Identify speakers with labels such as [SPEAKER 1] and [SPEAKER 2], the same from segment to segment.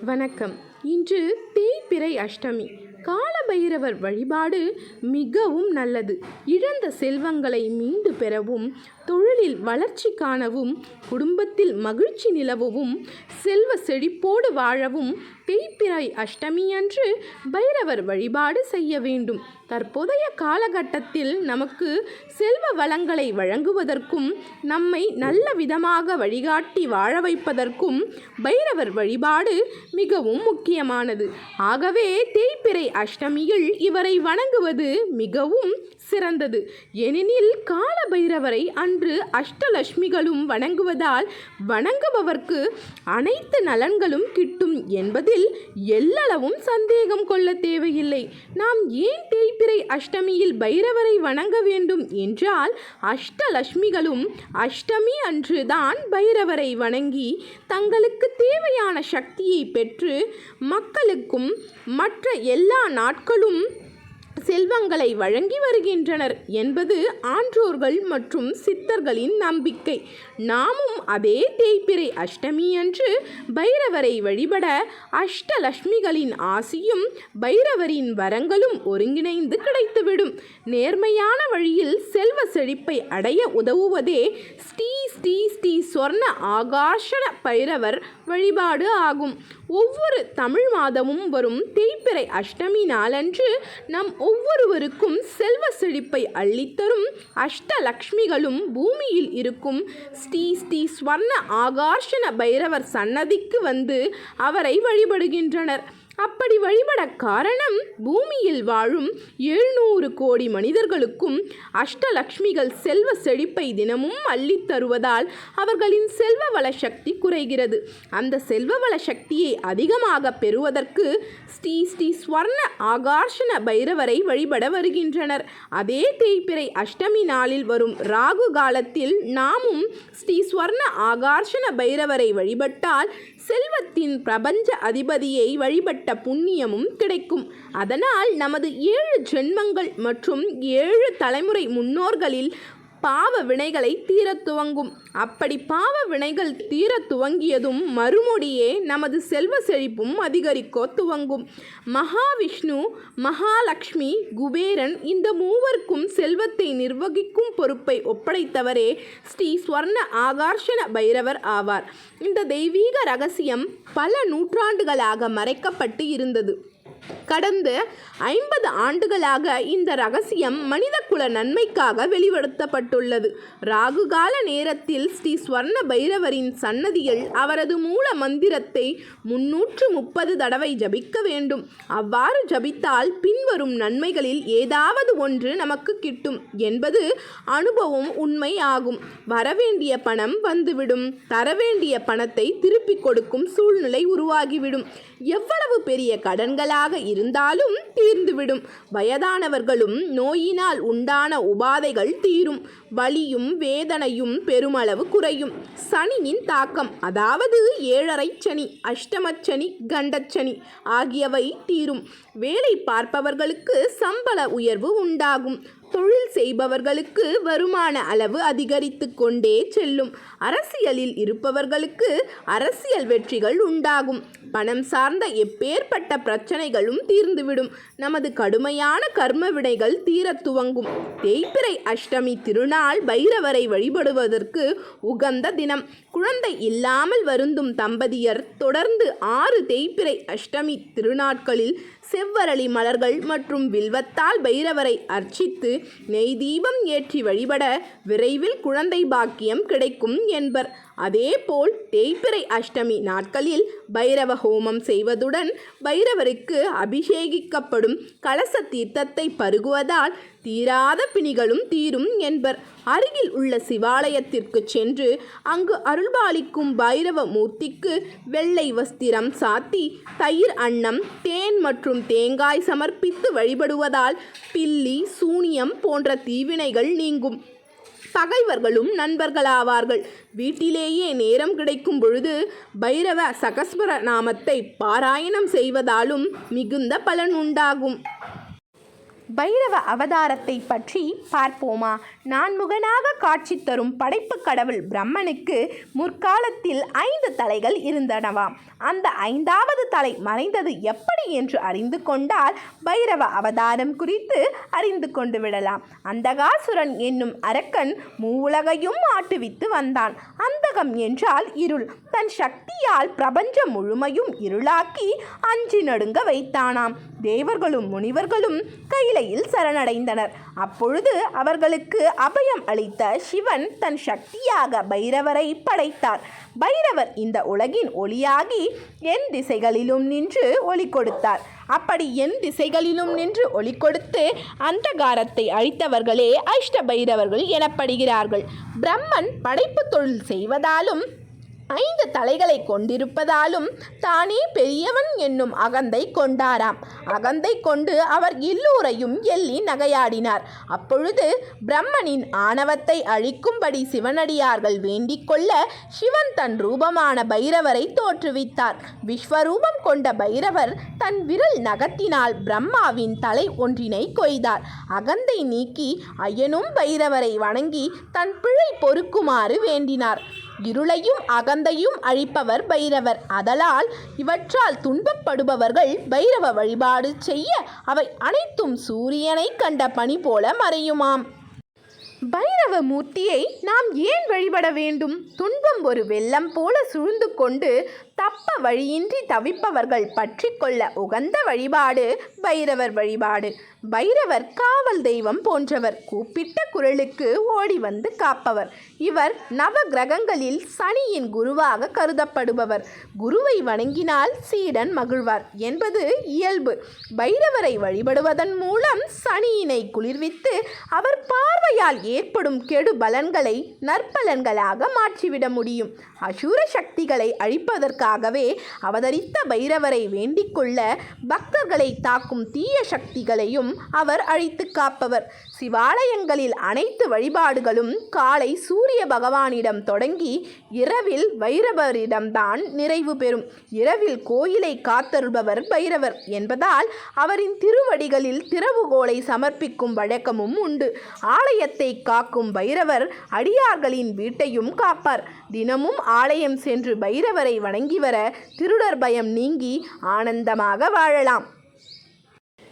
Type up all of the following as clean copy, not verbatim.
[SPEAKER 1] வணக்கம். இன்று தேய்பிறை அஷ்டமி. காலபைரவர் வழிபாடு மிகவும் நல்லது. இழந்த செல்வங்களை மீண்டு பெறவும், தொழிலில் வளர்ச்சி காணவும், குடும்பத்தில் மகிழ்ச்சி நிலவவும், செல்வ செழிப்போடு வாழவும் தேய்பிறை அஷ்டமி அன்று பைரவர் வழிபாடு செய்ய வேண்டும். தற்போதைய காலகட்டத்தில் நமக்கு செல்வ வளங்களை வழங்குவதற்கும், நம்மை நல்ல விதமாக வழிகாட்டி வாழ வைப்பதற்கும் பைரவர் வழிபாடு மிகவும் முக்கியமானது. ஆகவே தேய்பிறை அஷ்டமியில் இவரை வணங்குவது மிகவும் சிறந்தது. ஏனெனில் கால பைரவரை அன்று அஷ்டலட்சுமிகளும் வணங்குவதால் வணங்குபவர்க்கு அனைத்து நலன்களும் கிட்டும் என்பதில் எல்லளவும் சந்தேகம் கொள்ள தேவையில்லை. நாம் ஏன் தேய்பிறை அஷ்டமியில் பைரவரை வணங்க வேண்டும் என்றால், அஷ்டலட்சுமிகளும் அஷ்டமி அன்றுதான் பைரவரை வணங்கி தங்களுக்கு தேவையான சக்தியை பெற்று மக்களுக்கும் மற்ற எல்லா நாட்களும் செல்வங்களை வழங்கி வருகின்றனர் என்பது ஆன்றோர்கள் மற்றும் சித்தர்களின் நம்பிக்கை. நாமும் அதே தேய்பிறை அஷ்டமி அன்று பைரவரை வழிபட அஷ்டலட்சுமிகளின் ஆசியும் பைரவரின் வரங்களும் ஒருங்கிணைந்து கிடைத்துவிடும். நேர்மையான வழியில் செல்வ செழிப்பை அடைய உதவுவதே ஸ்ரீ ஸ்ரீ ஸ்ரீ சொர்ண ஆகர்ஷண பைரவர் வழிபாடு ஆகும். ஒவ்வொரு தமிழ் மாதமும் வரும் தேய்பிறை அஷ்டமி நாளன்று நம் ஒவ்வொருவருக்கும் செல்வ செழிப்பை அள்ளித்தரும் அஷ்டலட்சுமிகளும் பூமியில் இருக்கும் ஸ்ரீ ஸ்ரீ ஸ்வர்ண ஆகர்ஷண பைரவர் சன்னதிக்கு வந்து அவரை வழிபடுகின்றனர். அப்படி வழிபட காரணம், பூமியில் வாழும் 700 கோடி மனிதர்களுக்கும் அஷ்டலட்சுமிகள் செல்வ செழிப்பை தினமும் அள்ளித் தருவதால் அவர்களின் செல்வ வள சக்தி குறைகிறது. அந்த செல்வ வள சக்தியை அதிகமாக பெறுவதற்கு ஸ்ரீ ஸ்ரீ ஸ்வர்ண ஆகர்ஷண பைரவரை வழிபட வருகின்றனர். அதே தேய்பிறை அஷ்டமி நாளில் வரும் ராகு காலத்தில் நாமும் ஸ்ரீ ஸ்வர்ண ஆகர்ஷண பைரவரை வழிபட்டால் செல்வத்தின் பிரபஞ்ச அதிபதியை வழிபட்ட புண்ணியமும் கிடைக்கும். அதனால் நமது 7 ஜென்மங்கள் மற்றும் 7 தலைமுறை முன்னோர்களில் பாவ வினைகளை தீர துவங்கும். அப்படி பாவ வினைகள் தீர துவங்கியதும் மறுமொழியே நமது செல்வ செழிப்பும் அதிகரிக்க துவங்கும். மகாவிஷ்ணு, மகாலட்சுமி, குபேரன் இந்த மூவருக்கும் செல்வத்தை நிர்வகிக்கும் பொறுப்பை ஒப்படைத்தவரே ஸ்ரீ ஸ்வர்ண ஆகர்ஷண பைரவர் ஆவார். இந்த தெய்வீக ரகசியம் பல நூற்றாண்டுகளாக மறைக்கப்பட்டு இருந்தது. கடந்த 50 ஆண்டுகளாக இந்த ரகசியம் மனித குல நன்மைக்காக வெளிப்படுத்தப்பட்டுள்ளது. ராகுகால நேரத்தில் ஸ்ரீ ஸ்வர்ண பைரவரின் சன்னதியில் அவரது மூல மந்திரத்தை 330 தடவை ஜபிக்க வேண்டும். அவ்வாறு ஜபித்தால் பின்வரும் நன்மைகளில் ஏதாவது ஒன்று நமக்கு கிட்டும் என்பது அனுபவம் உண்மை ஆகும். வரவேண்டிய பணம் வந்துவிடும். தரவேண்டிய பணத்தை திருப்பிக் கொடுக்கும் சூழ்நிலை உருவாகிவிடும். எவ்வளவு பெரிய கடன்களாக இருந்தாலும் தீர்ந்துவிடும். வயதானவர்களும் நோயினால் உண்டான உபாதைகள் தீரும். வலியும் வேதனையும் பெருமளவு குறையும். சனியின் தாக்கம், அதாவது 7.5 சனி, அஷ்டமச்சனி, கண்டச்சனி ஆகியவை தீரும். வேலை பார்ப்பவர்களுக்கு சம்பள உயர்வு உண்டாகும். தொழில் செய்பவர்களுக்கு வருமான அளவு அதிகரித்து கொண்டே செல்லும். அரசியலில் இருப்பவர்களுக்கு அரசியல் வெற்றிகள் உண்டாகும். பணம் சார்ந்த எப்பேற்பட்ட பிரச்சனைகளும் தீர்ந்துவிடும். நமது கடுமையான கர்ம வினைகள் தீர துவங்கும். தேய்பிறை அஷ்டமி திருநாள் பைரவரை வழிபடுவதற்கு உகந்த தினம். குழந்தை இல்லாமல் வருந்தும் தம்பதியர் தொடர்ந்து 6 தேய்பிறை அஷ்டமி திருநாட்களில் செவ்வரளி மலர்கள் மற்றும் வில்வத்தால் பைரவரை அர்ச்சித்து நெய் தீபம் ஏற்றி வழிபட விரைவில் குழந்தை பாக்கியம் கிடைக்கும் என்பர். அதேபோல் தேய்பிறை அஷ்டமி நாட்களில் பைரவ ஹோமம் செய்வதுடன் பைரவருக்கு அபிஷேகிக்கப்படும் கலச தீர்த்தத்தை பருகுவதால் தீராத பிணிகளும் தீரும் என்பர். அருகில் உள்ள சிவாலயத்திற்கு சென்று அங்கு அருள்பாலிக்கும் பைரவ மூர்த்திக்கு வெள்ளை வஸ்திரம் சாத்தி தயிர் அன்னம், தேன் மற்றும் தேங்காய் சமர்ப்பித்து வழிபடுவதால் பில்லி, சூனியம் போன்ற தீவினைகள் நீங்கும். பகைவர்களும் நண்பர்களாவார்கள். வீட்டிலேயே நேரம் கிடைக்கும் பொழுது பைரவ சகஸ்வர நாமத்தை பாராயணம் செய்வதாலும் மிகுந்த பலன் உண்டாகும். பைரவ அவதாரத்தை பற்றி பார்ப்போமா? நான்முகனாக காட்சி தரும் படைப்பு கடவுள் பிரம்மனுக்கு முற்காலத்தில் 5 தலைகள் இருந்தனவாம். அந்த 5வது தலை மறைந்தது எப்படி என்று அறிந்து கொண்டால் பைரவ அவதாரம் குறித்து அறிந்து கொண்டு விடலாம். அந்தகாசுரன் என்னும் அரக்கன் மூவுலகையும் ஆட்டுவித்து வந்தான். அந்தகம் என்றால் இருள். தன் சக்தியால் பிரபஞ்சம் முழுமையும் இருளாக்கி அஞ்சி நடுங்க வைத்தானாம். தேவர்களும் முனிவர்களும் கைலையில் சரணடைந்தனர். அப்பொழுது அவர்களுக்கு அபயம் அளித்த சிவன் தன் சக்தியாக பைரவரை படைத்தார். பைரவர் இந்த உலகின் ஒளியாகி என் திசைகளிலும் நின்று ஒளி கொடுத்தார். அப்படி என் திசைகளிலும் நின்று ஒளி கொடுத்து அந்தகாரத்தை அழித்தவர்களே அஷ்ட பைரவர்கள் எனப்படுகிறார்கள். பிரம்மன் படைப்பு தொழில் செய்வதாலும் 5 தலைகளை கொண்டிருப்பதாலும் தானே பெரியவன் என்னும் அகந்தை கொண்டாராம். அகந்தை கொண்டு அவர் எல்லோரையும் எள்ளி நகையாடினார். அப்பொழுது பிரம்மனின் ஆணவத்தை அழிக்கும்படி சிவனடியார்கள் வேண்டிக் கொள்ள சிவன் தன் ரூபமான பைரவரை தோற்றுவித்தார். விஸ்வரூபம் கொண்ட பைரவர் தன் விரல் நகத்தினால் பிரம்மாவின் தலை ஒன்றினை கொய்தார். அகந்தை நீக்கி ஐயனும் பைரவரை வணங்கி தன் பிழை பொறுக்குமாறு வேண்டினார். இருளையும் அகந்தையும் அழிப்பவர் பைரவர். அதலால் இவற்றால் துன்பப்படுபவர்கள் பைரவ வழிபாடு செய்ய அவை அனைத்தும் சூரியனை கண்ட பனி போல மறையுமாம். பைரவ மூர்த்தியை நாம் ஏன் வழிபட வேண்டும்? துன்பம் ஒரு வெள்ளம் போல சூழ்ந்து கொண்டு தப்ப வழியின்றி தவிப்பவர்கள் பற்றி கொள்ள உகந்த வழிபாடு பைரவர் வழிபாடு. பைரவர் காவல் தெய்வம் போன்றவர். கூப்பிட்ட குரலுக்கு ஓடி வந்து காப்பவர். இவர் நவ கிரகங்களில் சனியின் குருவாக கருதப்படுபவர். குருவை வணங்கினால் சீடன் மகிழ்வார் என்பது இயல்பு. பைரவரை வழிபடுவதன் மூலம் சனியினை குளிர்வித்து அவர் பார்வையால் ஏற்படும் கெடு பலன்களை நற்பலன்களாக மாற்றிவிட முடியும். அசூர சக்திகளை அழிப்பதற்காகவே அவதரித்த பைரவரை வேண்டிக் கொள்ள பக்தர்களை தாக்கும் தீய சக்திகளையும் அவர் அழித்து காப்பவர். சிவாலயங்களில் அனைத்து வழிபாடுகளும் காலை சூரிய பகவானிடம் தொடங்கி இரவில் பைரவரிடம்தான் நிறைவு பெறும். இரவில் கோயிலை காத்தருள்பவர் பைரவர் என்பதால் அவரின் திருவடிகளில் திறவுகோலை சமர்ப்பிக்கும் வழக்கமும் உண்டு. ஆலயத்தை காக்கும் பைரவர் அடியார்களின் வீட்டையும் காப்பார். தினமும் ஆலயம் சென்று பைரவரை வணங்கி வர திருடர் பயம் நீங்கி ஆனந்தமாக வாழலாம்.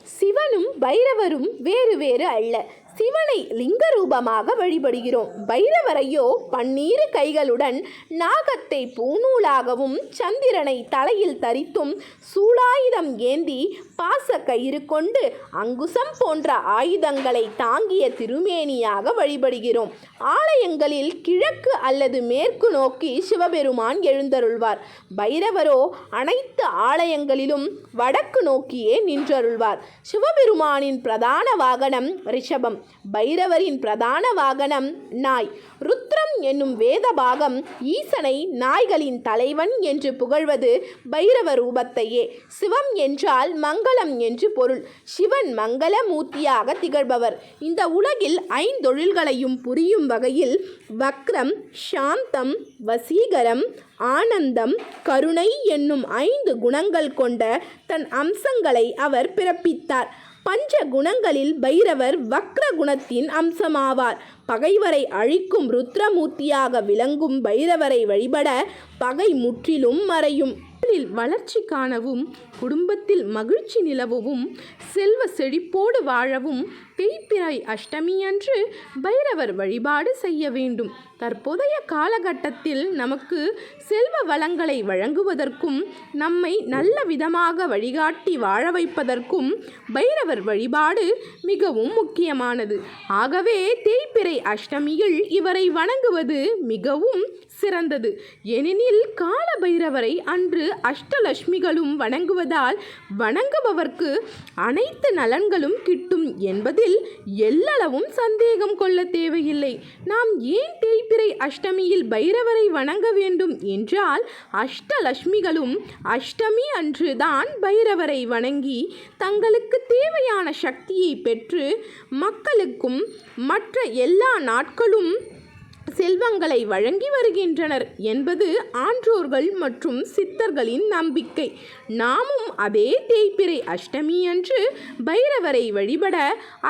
[SPEAKER 1] சிவனும் பைரவரும் வேறு வேறு அல்ல. சிவனை லிங்க ரூபமாக வழிபடுகிறோம். பைரவரையோ பன்னீரு கைகளுடன் நாகத்தை பூநூலாகவும் சந்திரனை தலையில் தரித்தும் சூலாயுதம் ஏந்தி பாச கயிறு கொண்டு அங்குசம் போன்ற ஆயுதங்களை தாங்கிய திருமேனியாக வழிபடுகிறோம். ஆலயங்களில் கிழக்கு அல்லது மேற்கு நோக்கி சிவபெருமான் எழுந்தருள்வார். பைரவரோ அனைத்து ஆலயங்களிலும் வடக்கு நோக்கியே நின்றருள்வார். சிவபெருமானின் பிரதான வாகனம் ரிஷபம். பைரவரின் பிரதான வாகனம் நாய். ருத்ரம் என்னும் வேத பாகம் ஈசனை நாய்களின் தலைவன் என்று புகழ்வது பைரவ ரூபத்தையே. சிவம் என்றால் மங்களம் என்று பொருள். சிவன் மங்கள மூர்த்தியாக திகழ்பவர். இந்த உலகில் 5 தொழில்களையும் புரியும் வகையில் வக்ரம், சாந்தம், வசீகரம், ஆனந்தம், கருணை என்னும் 5 குணங்கள் கொண்ட தன் அம்சங்களை அவர் பிறப்பித்தார். பஞ்ச குணங்களில் பைரவர் வக்ர குணத்தின் அம்சமாவார். பகைவரை அழிக்கும் ருத்ரமூர்த்தியாக விளங்கும் பைரவரை வழிபட பகை முற்றிலும் மறையும். வளர்ச்சி காணவும் குடும்பத்தில் மகிழ்ச்சி நிலவும் செல்வ செழிப்போடு வாழவும் தேய்பிறை அஷ்டமி அன்று பைரவர் வழிபாடு செய்ய வேண்டும். தற்போதைய காலகட்டத்தில் நமக்கு செல்வ வளங்களை வழங்குவதற்கும் நம்மை நல்ல விதமாக வழிகாட்டி வாழ வைப்பதற்கும் பைரவர் வழிபாடு மிகவும் முக்கியமானது. ஆகவே தேய்பிறை அஷ்டமியில் இவரை வணங்குவது மிகவும் சிறந்தது. ஏனெனில் கால பைரவரை அன்று அஷ்டலட்சுமிகளும் வணங்குவதால் வணங்குபவர்க்கு அனைத்து நலன்களும் கிட்டும் என்பதில் எல்லளவும் சந்தேகம் கொள்ள தேவையில்லை. நாம் ஏன் தேய்பிறை அஷ்டமியில் பைரவரை வணங்க வேண்டும் என்றால் அஷ்டலட்சுமிகளும் அஷ்டமி அன்றுதான் பைரவரை வணங்கி தங்களுக்கு தேவையான சக்தியை பெற்று மக்களுக்கும் மற்ற எல்லா நாட்களும் செல்வங்களை வழங்கி வருகின்றனர் என்பது ஆன்றோர்கள் மற்றும் சித்தர்களின் நம்பிக்கை. நாமும் அதே தேய்பிறை அஷ்டமி அன்று பைரவரை வழிபட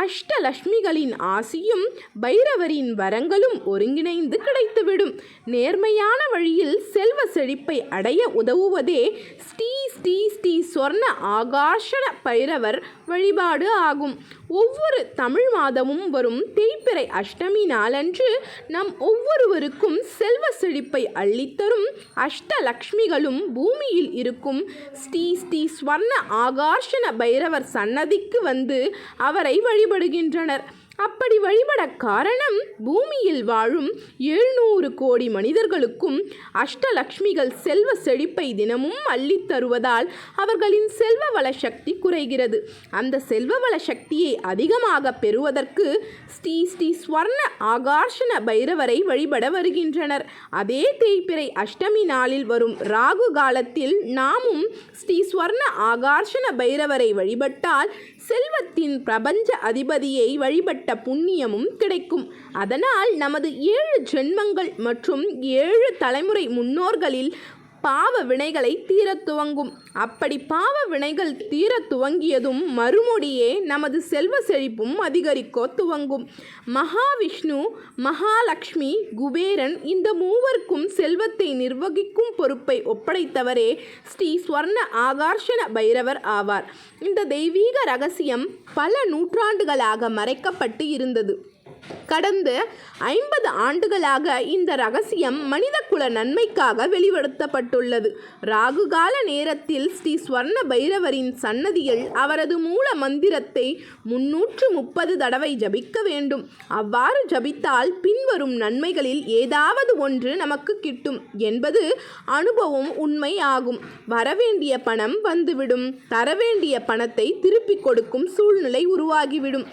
[SPEAKER 1] அஷ்டலட்சுமிகளின் ஆசியும் பைரவரின் வரங்களும் ஒருங்கிணைந்து கிடைத்துவிடும். நேர்மையான வழியில் செல்வ செழிப்பை அடைய உதவுவதே ஸ்ரீ ஸ்ரீ ஸ்ரீ சொர்ண ஆகார்ஷண பைரவர் வழிபாடு ஆகும். ஒவ்வொரு தமிழ் மாதமும் வரும் தேய்பிறை அஷ்டமி நாளன்று நம் ஒவ்வொருவருக்கும் செல்வ செழிப்பை அள்ளித்தரும் அஷ்டலக்ஷ்மிகளும் பூமியில் இருக்கும் ஸ்ரீ ஸ்ரீ ஸ்வர்ண ஆகார்ஷண பைரவர் சன்னதிக்கு வந்து அவரை வழிபடுகின்றனர். அப்படி வழிபட காரணம், பூமியில் வாழும் 700 கோடி மனிதர்களுக்கும் அஷ்டலக்ஷ்மிகள் செல்வ செழிப்பை தினமும் அள்ளித் தருவதால் அவர்களின் செல்வ வள சக்தி குறைகிறது. அந்த செல்வ வள சக்தியை அதிகமாக பெறுவதற்கு ஸ்ரீ ஸ்ரீ ஸ்வர்ண ஆகார்ஷண பைரவரை வழிபட வருகின்றனர். அதே தேய்பிறை அஷ்டமி நாளில் வரும் ராகு காலத்தில் நாமும் ஸ்ரீ ஸ்வர்ண ஆகார்ஷண பைரவரை வழிபட்டால் செல்வத்தின் பிரபஞ்ச அதிபதியை வழிபட்ட புண்ணியமும் கிடைக்கும். அதனால் நமது 7 ஜென்மங்கள் மற்றும் 7 தலைமுறை முன்னோர்களில் பாவ வினைகளை தீரத் துவங்கும். அப்படி பாவ வினைகள் தீரத் துவங்கியதும் மறுமொழியே நமது செல்வ செழிப்பும் அதிகரிக்க துவங்கும். மகாவிஷ்ணு, மகாலட்சுமி, குபேரன் இந்த மூவருக்கும் செல்வத்தை நிர்வகிக்கும் பொறுப்பை ஒப்படைத்தவரே ஸ்ரீ ஸ்வர்ண ஆகார்ஷண பைரவர் ஆவார். இந்த தெய்வீக ரகசியம் பல நூற்றாண்டுகளாக மறைக்கப்பட்டு இருந்தது. கடந்த 50 ஆண்டுகளாக இந்த ரகசியம் மனிதகுல நன்மைக்காக வெளிப்படுத்தப்பட்டுள்ளது. ராகுகால நேரத்தில் ஸ்ரீ ஸ்வர்ண பைரவரின் சன்னதியில் அவரது மூல மந்திரத்தை 330 தடவை ஜபிக்க வேண்டும். அவ்வாறு ஜபித்தால் பின்வரும் நன்மைகளில் ஏதாவது ஒன்று நமக்கு கிட்டும் என்பது அனுபவம் உண்மை ஆகும். வரவேண்டிய பணம் வந்துவிடும். தரவேண்டிய பணத்தை திருப்பிக் கொடுக்கும் சூழ்நிலை உருவாகிவிடும்.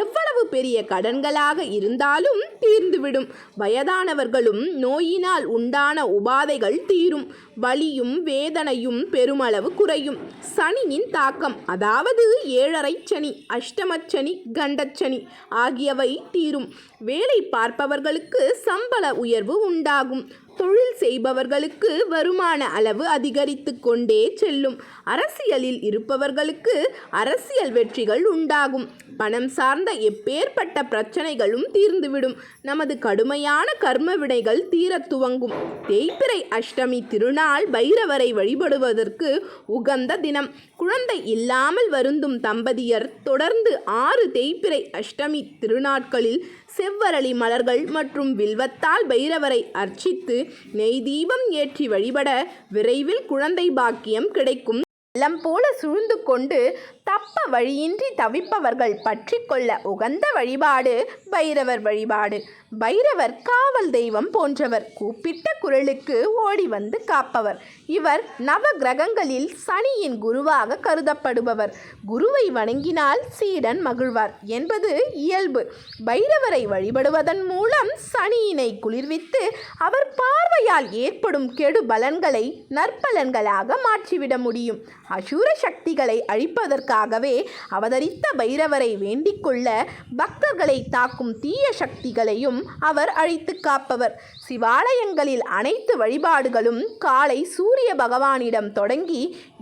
[SPEAKER 1] எவ்வளவு பெரிய கடன்களாக இருந்தாலும் தீர்ந்துவிடும். வயதானவர்களும் நோயினால் உண்டான உபாதைகள் தீரும். வலியும் வேதனையும் பெருமளவு குறையும். சனியின் தாக்கம், அதாவது 7.5 சனி, அஷ்டமச்சனி, கண்டச்சனி ஆகியவை தீரும். வேலை பார்ப்பவர்களுக்கு சம்பள உயர்வு உண்டாகும். தொழில் செய்பவர்களுக்கு வருமான அளவு அதிகரித்து கொண்டே செல்லும். அரசியலில் இருப்பவர்களுக்கு அரசியல் வெற்றிகள் உண்டாகும். பணம் சார்ந்த எப்பேற்பட்ட பிரச்சனைகளும் தீர்ந்துவிடும். நமது கடுமையான கர்ம வினைகள் தீரத் துவங்கும். தேய்பிறை அஷ்டமி திருநாள் பைரவரை வழிபடுவதற்கு உகந்த தினம். குழந்தை இல்லாமல் வருந்தும் தம்பதியர் தொடர்ந்து 6 தேய்பிறை அஷ்டமி திருநாட்களில் செவ்வரளி மலர்கள் மற்றும் வில்வத்தால் பைரவரை அர்ச்சித்து நெய் தீபம் ஏற்றி வழிபட விரைவில் குழந்தை பாக்கியம் கிடைக்கும். வெள்ளம் போல சூழ்ந்து கொண்டு தப்ப வழியின்றி தவிப்பவர்கள் பற்றி கொள்ள உகந்த வழிபாடு பைரவர் வழிபாடு. பைரவர் காவல் தெய்வம் போன்றவர். கூப்பிட்ட குரலுக்கு ஓடி வந்து காப்பவர். இவர் நவ கிரகங்களில் சனியின் குருவாக கருதப்படுபவர். குருவை வணங்கினால் சீடன் மகிழ்வார் என்பது இயல்பு. பைரவரை வழிபடுவதன் மூலம் சனியினை குளிர்வித்து அவர் பார்வையால் ஏற்படும் கெடு பலன்களை நற்பலன்களாக மாற்றிவிட முடியும். அசூர சக்திகளை அழிப்பதற்காகவே அவதரித்த பைரவரை வேண்டிக் கொள்ள பக்தர்களை தாக்கும் தீய சக்திகளையும் அவர் அழித்து காப்பவர். சிவாலயங்களில் அனைத்து வழிபாடுகளும் காலை சூரிய பகவானிடம் தொடங்கி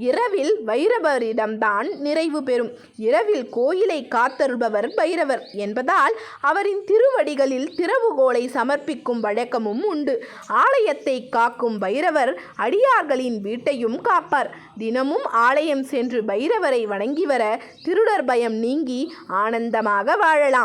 [SPEAKER 1] இரவில் பைரவரிடம்தான் நிறைவு பெறும். இரவில் கோயிலை காத்தருள்பவர் பைரவர் என்பதால் அவரின் திருவடிகளில் திறவுகோலை சமர்ப்பிக்கும் வழக்கமும் உண்டு. ஆலயத்தை காக்கும் பைரவர் அடியார்களின் வீட்டையும் காப்பார். தினமும் ஆலயம் சென்று பைரவரை வணங்கி வர திருடர் பயம் நீங்கி ஆனந்தமாக வாழலாம்.